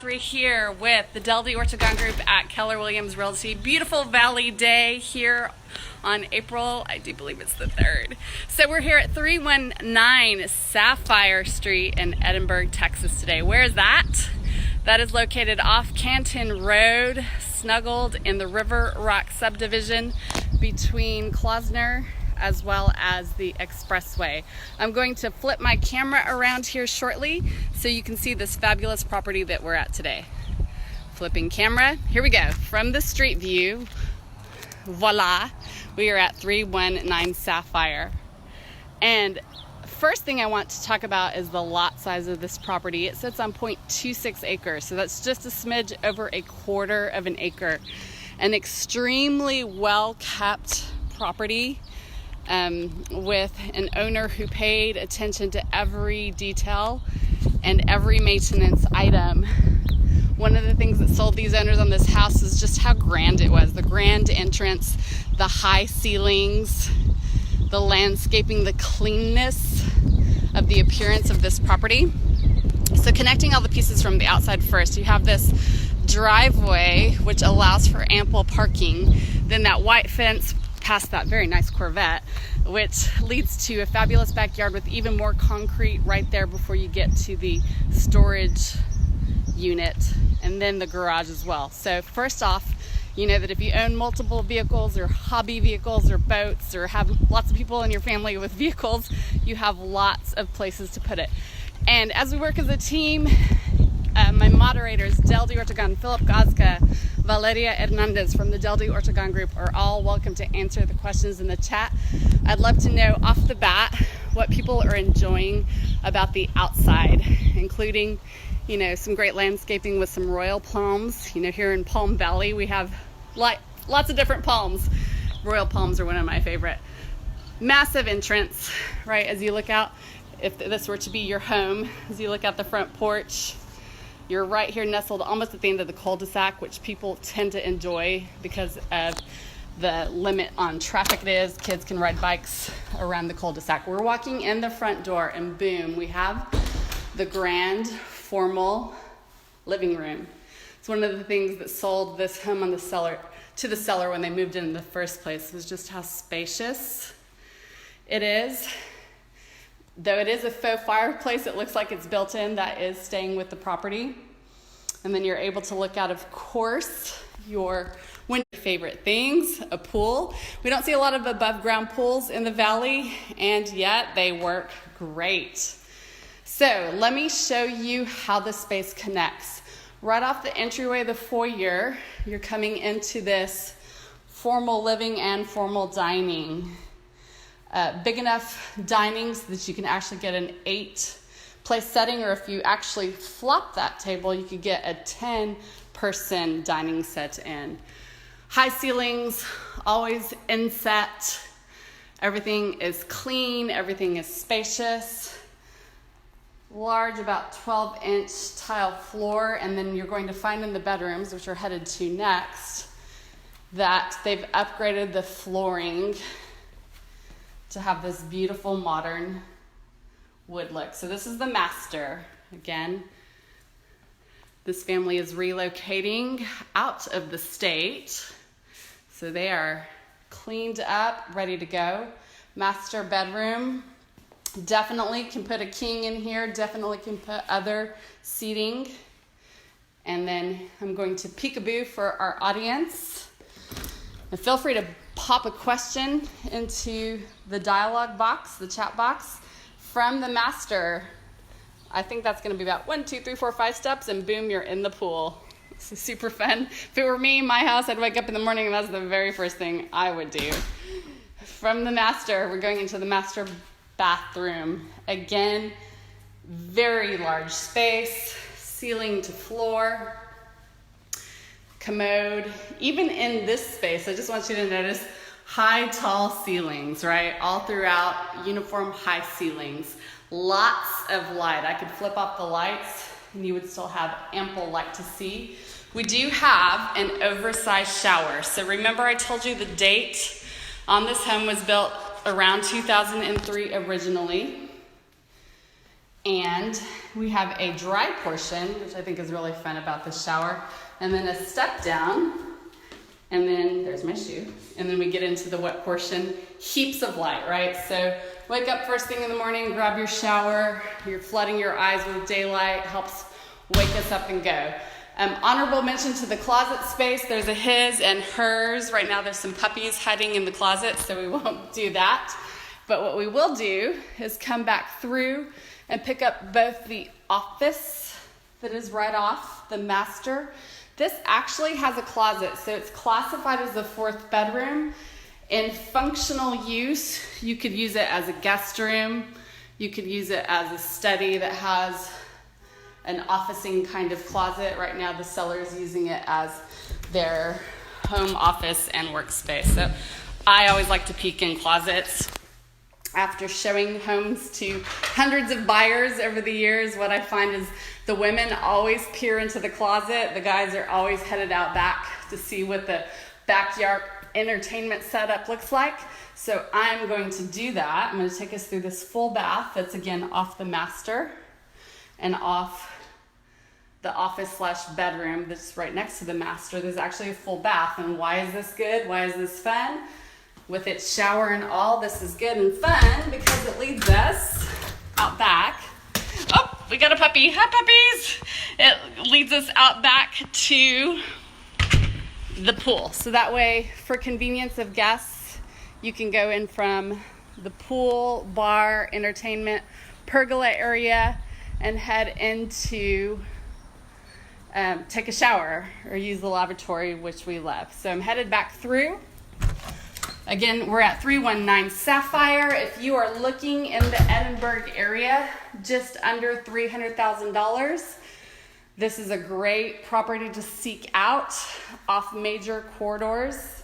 We're here with the KW-RGV group at Keller Williams Realty. Beautiful Valley day here on April, I do believe it's the 3rd. So we're here at 319 Sapphire Street in Edinburgh, Texas today. Where is that? That is located off Canton Road, snuggled in the River Rock subdivision between Klausner as well as the expressway. I'm going to flip my camera around here shortly so you can see this fabulous property that we're at today. Flipping camera, here we go. From the street view, voila, we are at 319 Sapphire. And first thing I want to talk about is the lot size of this property. It sits on 0.26 acres, so that's just a smidge over a quarter of an acre. An extremely well-kept property. With an owner who paid attention to every detail and every maintenance item. One of the things that sold these owners on this house is just how grand it was. The grand entrance, the high ceilings, the landscaping, the cleanness of the appearance of this property. So connecting all the pieces from the outside first, you have this driveway which allows for ample parking. Then that white fence past that very nice Corvette, which leads to a fabulous backyard with even more concrete right there before you get to the storage unit, and then the garage as well. So first off, you know that if you own multiple vehicles or hobby vehicles or boats or have lots of people in your family with vehicles, you have lots of places to put it. And as we work as a team, my moderators, KW-RGV, Philip Gazka, Valeria Hernandez from the KW-RGV group are all welcome to answer the questions in the chat. I'd love to know off the bat what people are enjoying about the outside, including, some great landscaping with some royal palms. Here in Palm Valley, we have lots of different palms. Royal palms are one of my favorite. Massive entrance, right, as you look out. If this were to be your home, as you look out the front porch, you're right here nestled almost at the end of the cul-de-sac, which people tend to enjoy because of the limit on traffic it is. Kids can ride bikes around the cul-de-sac. We're walking in the front door and boom, we have the grand formal living room. It's one of the things that sold this home to the seller when they moved in the first place, was just how spacious it is. Though it is a faux fireplace, it looks like it's built in. That is staying with the property. And then you're able to look out, of course, one of your favorite things, a pool. We don't see a lot of above ground pools in the valley, and yet they work great. So let me show you how this space connects. Right off the entryway, the foyer, you're coming into this formal living and formal dining. Big enough dining so that you can actually get an 8-place setting, or if you actually flop that table, you could get a 10-person dining set in. High ceilings, always inset. Everything is clean, everything is spacious. Large, about 12-inch tile floor, and then you're going to find in the bedrooms, which we're headed to next, that they've upgraded the flooring to have this beautiful modern wood look. So this is the master. Again, this family is relocating out of the state. So they are cleaned up, ready to go. Master bedroom. Definitely can put a king in here. Definitely can put other seating. And then I'm going to peekaboo for our audience. And feel free to pop a question into the dialogue box, the chat box, from the master. I think that's going to be about 1, 2, 3, 4, 5 steps, and boom, you're in the pool. This is super fun. If it were me, my house, I'd wake up in the morning and that's the very first thing I would do. From the master, we're going into the master bathroom. Again, very large space, ceiling to floor. Commode. Even in this space, I just want you to notice high, tall ceilings, right? All throughout, uniform high ceilings. Lots of light. I could flip off the lights and you would still have ample light to see. We do have an oversized shower. So remember I told you the date on this home was built around 2003 originally. And we have a dry portion, which I think is really fun about this shower, and then a step down, and then there's my shoe, and then we get into the wet portion, heaps of light, right? So wake up first thing in the morning, grab your shower, you're flooding your eyes with daylight, helps wake us up and go. Honorable mention to the closet space. There's a his and hers. Right now there's some puppies hiding in the closet, so we won't do that. But what we will do is come back through and pick up both the office that is right off the master. This actually has a closet, so it's classified as the 4th bedroom. In functional use, you could use it as a guest room. You could use it as a study that has an officing kind of closet. Right now the seller is using it as their home office and workspace. So I always like to peek in closets. After showing homes to hundreds of buyers over the years, what I find is the women always peer into the closet. The guys are always headed out back to see what the backyard entertainment setup looks like. So I'm going to do that. I'm going to take us through this full bath that's again off the master and off the office / bedroom that's right next to the master. There's actually a full bath. And why is this good? Why is this fun? With its shower and all, this is good and fun because it leads us out back. Oh, we got a puppy. Hi, puppies. It leads us out back to the pool. So that way, for convenience of guests, you can go in from the pool, bar, entertainment, pergola area, and head into take a shower or use the lavatory, which we love. So I'm headed back through. Again, we're at 319 Sapphire. If you are looking in the Edinburgh area, just under $300,000, this is a great property to seek out off major corridors.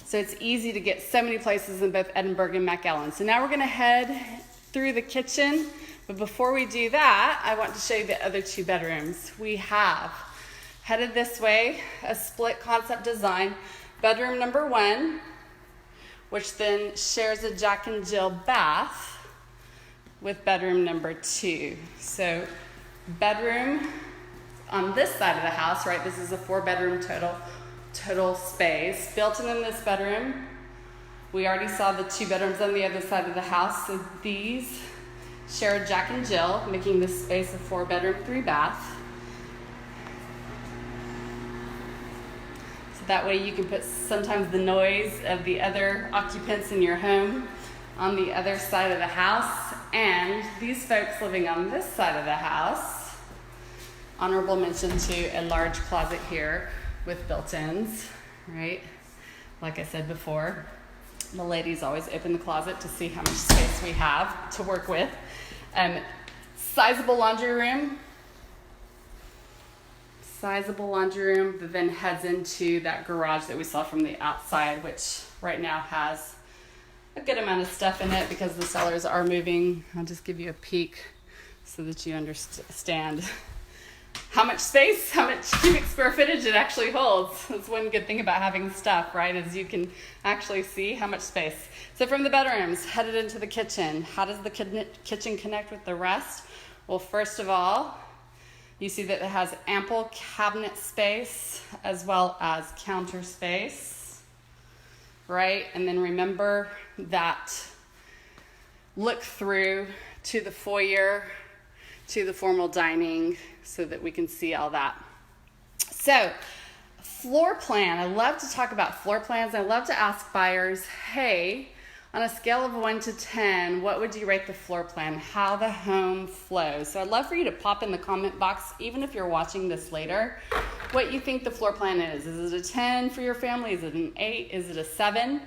So it's easy to get so many places in both Edinburgh and McAllen. So now we're gonna head through the kitchen. But before we do that, I want to show you the other 2 bedrooms. We have, headed this way, a split concept design. Bedroom number 1, which then shares a Jack and Jill bath with bedroom number 2. So bedroom on this side of the house, right? This is a 4-bedroom total space. Built in this bedroom, we already saw the 2 bedrooms on the other side of the house. So these share a Jack and Jill, making this space a 4-bedroom, 3-bath. That way you can put sometimes the noise of the other occupants in your home on the other side of the house. And these folks living on this side of the house, honorable mention to a large closet here with built-ins, right? Like I said before, the ladies always open the closet to see how much space we have to work with. Sizable laundry room. Sizable laundry room that then heads into that garage that we saw from the outside, which right now has a good amount of stuff in it because the sellers are moving. I'll just give you a peek so that you understand how much space, how much cubic square footage it actually holds. That's one good thing about having stuff, right, is you can actually see how much space. So from the bedrooms, headed into the kitchen. How does the kitchen connect with the rest? Well, first of all, you see that it has ample cabinet space as well as counter space, right? And then remember that look through to the foyer, to the formal dining, so that we can see all that. So, floor plan. I love to talk about floor plans. I love to ask buyers, hey, on a scale of 1 to 10, what would you rate the floor plan? How the home flows. So I'd love for you to pop in the comment box, even if you're watching this later, what you think the floor plan is. Is it a 10 for your family? Is it an 8? Is it a 7?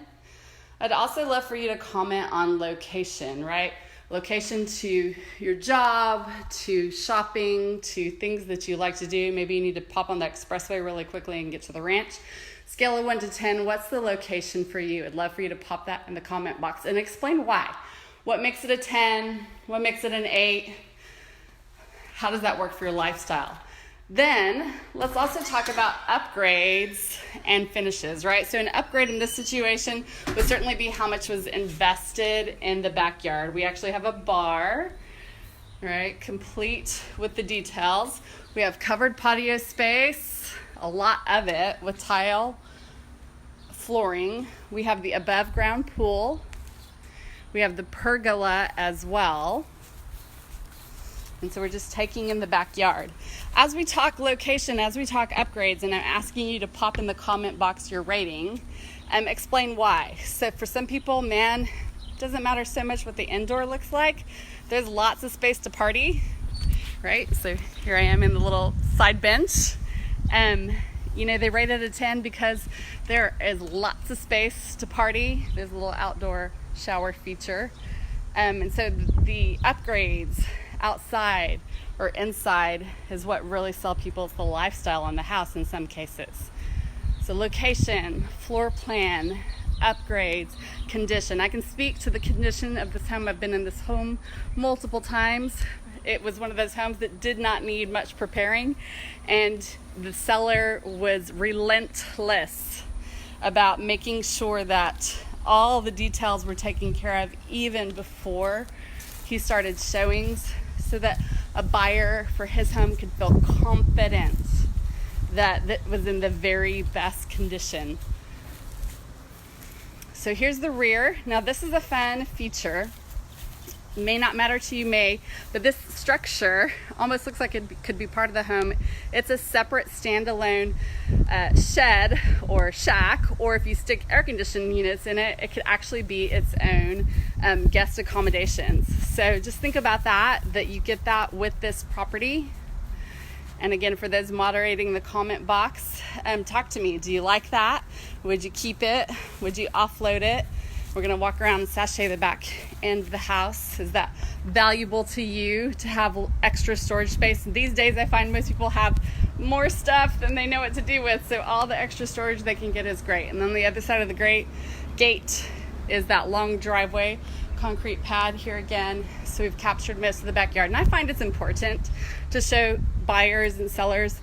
I'd also love for you to comment on location, right? Location to your job, to shopping, to things that you like to do. Maybe you need to pop on the expressway really quickly and get to the ranch. Scale of 1 to 10, what's the location for you? I'd love for you to pop that in the comment box and explain why. What makes it a 10? What makes it an 8? How does that work for your lifestyle? Then let's also talk about upgrades and finishes, right? So an upgrade in this situation would certainly be how much was invested in the backyard. We actually have a bar All right, complete with the details. We have covered patio space, a lot of it with tile flooring. We have the above ground pool. We have the pergola as well. And so we're just taking in the backyard. As we talk location, as we talk upgrades, and I'm asking you to pop in the comment box your rating, explain why. So for some people, man, it doesn't matter so much what the indoor looks like. There's lots of space to party, right? So here I am in the little side bench. They rate it a 10 because there is lots of space to party. There's a little outdoor shower feature. And so the upgrades outside or inside is what really sell people. It's the lifestyle on the house in some cases. So location, floor plan, upgrades, condition. I can speak to the condition of this home. I've been in this home multiple times. It was one of those homes that did not need much preparing, and the seller was relentless about making sure that all the details were taken care of even before he started showings, so that a buyer for his home could feel confident that it was in the very best condition. So here's the rear. Now this is a fun feature. May not matter to you, but this structure almost looks like it could be part of the home. It's a separate standalone shed or shack, or if you stick air conditioning units in it, it could actually be its own guest accommodations. So just think about that you get that with this property. And again, for those moderating the comment box, talk to me. Do you like that? Would you keep it? Would you offload it? We're gonna walk around and sashay the back end of the house. Is that valuable to you to have extra storage space? And these days I find most people have more stuff than they know what to do with, so all the extra storage they can get is great. And then the other side of the gate is that long driveway, concrete pad here again. So we've captured most of the backyard. And I find it's important to show buyers and sellers,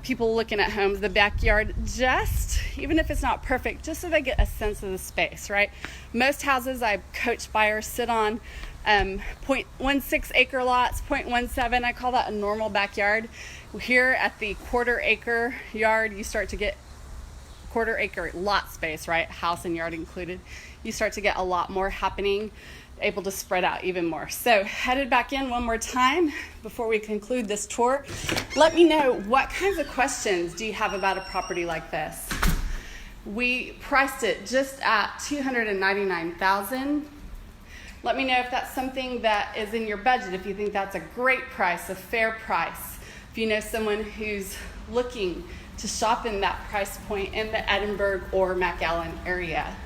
people looking at homes, the backyard, just, even if it's not perfect, just so they get a sense of the space, right? Most houses I coach buyers sit on 0.16 acre lots, 0.17. I call that a normal backyard. Here at the quarter acre yard, you start to get quarter acre lot space, right? House and yard included. You start to get a lot more happening, able to spread out even more. So headed back in one more time before we conclude this tour. Let me know, what kinds of questions do you have about a property like this? We priced it just at $299,000. Let me know if that's something that is in your budget, if you think that's a great price, a fair price. If you know someone who's looking to shop in that price point in the Edinburgh or McAllen area.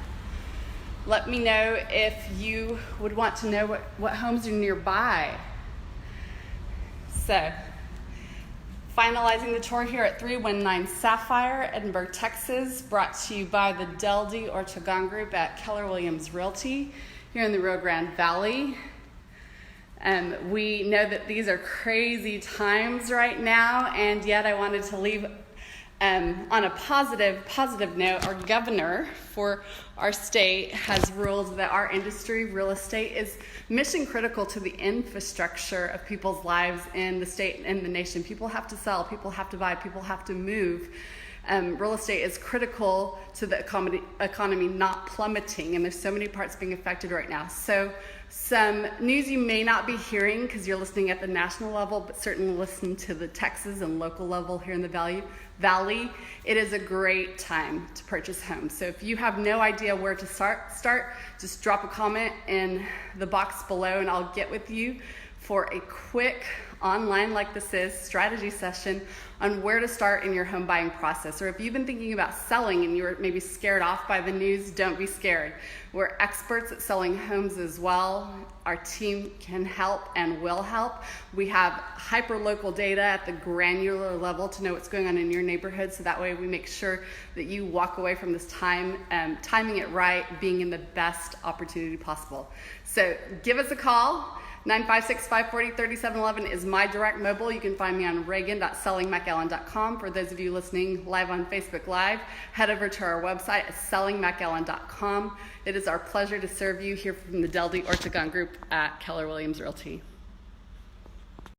Let me know if you would want to know what homes are nearby. So, finalizing the tour here at 319 Sapphire, Edinburgh, Texas, brought to you by the KW-RGV Group at Keller Williams Realty here in the Rio Grande Valley. We know that these are crazy times right now, and yet I wanted to leave on a positive note. Our governor for our state has ruled that our industry, real estate, is mission critical to the infrastructure of people's lives in the state and the nation. People have to sell, people have to buy, people have to move. Real estate is critical to the economy not plummeting, and there's so many parts being affected right now. So some news you may not be hearing because you're listening at the national level, but certainly listen to the Texas and local level here in the Valley. It is a great time to purchase homes. So if you have no idea where to start, just drop a comment in the box below and I'll get with you for a quick online, like this is, strategy session on where to start in your home buying process. Or if you've been thinking about selling and you're maybe scared off by the news, don't be scared. We're experts at selling homes as well. Our team can help and will help. We have hyper-local data at the granular level to know what's going on in your neighborhood, so that way we make sure that you walk away from this time, timing it right, being in the best opportunity possible. So give us a call. 956-540-3711 is my direct mobile. You can find me on reagan.sellingmcallen.com. For those of you listening live on Facebook Live, head over to our website at sellingmcallen.com. It is our pleasure to serve you here from the KW-RGV Group at Keller Williams Realty.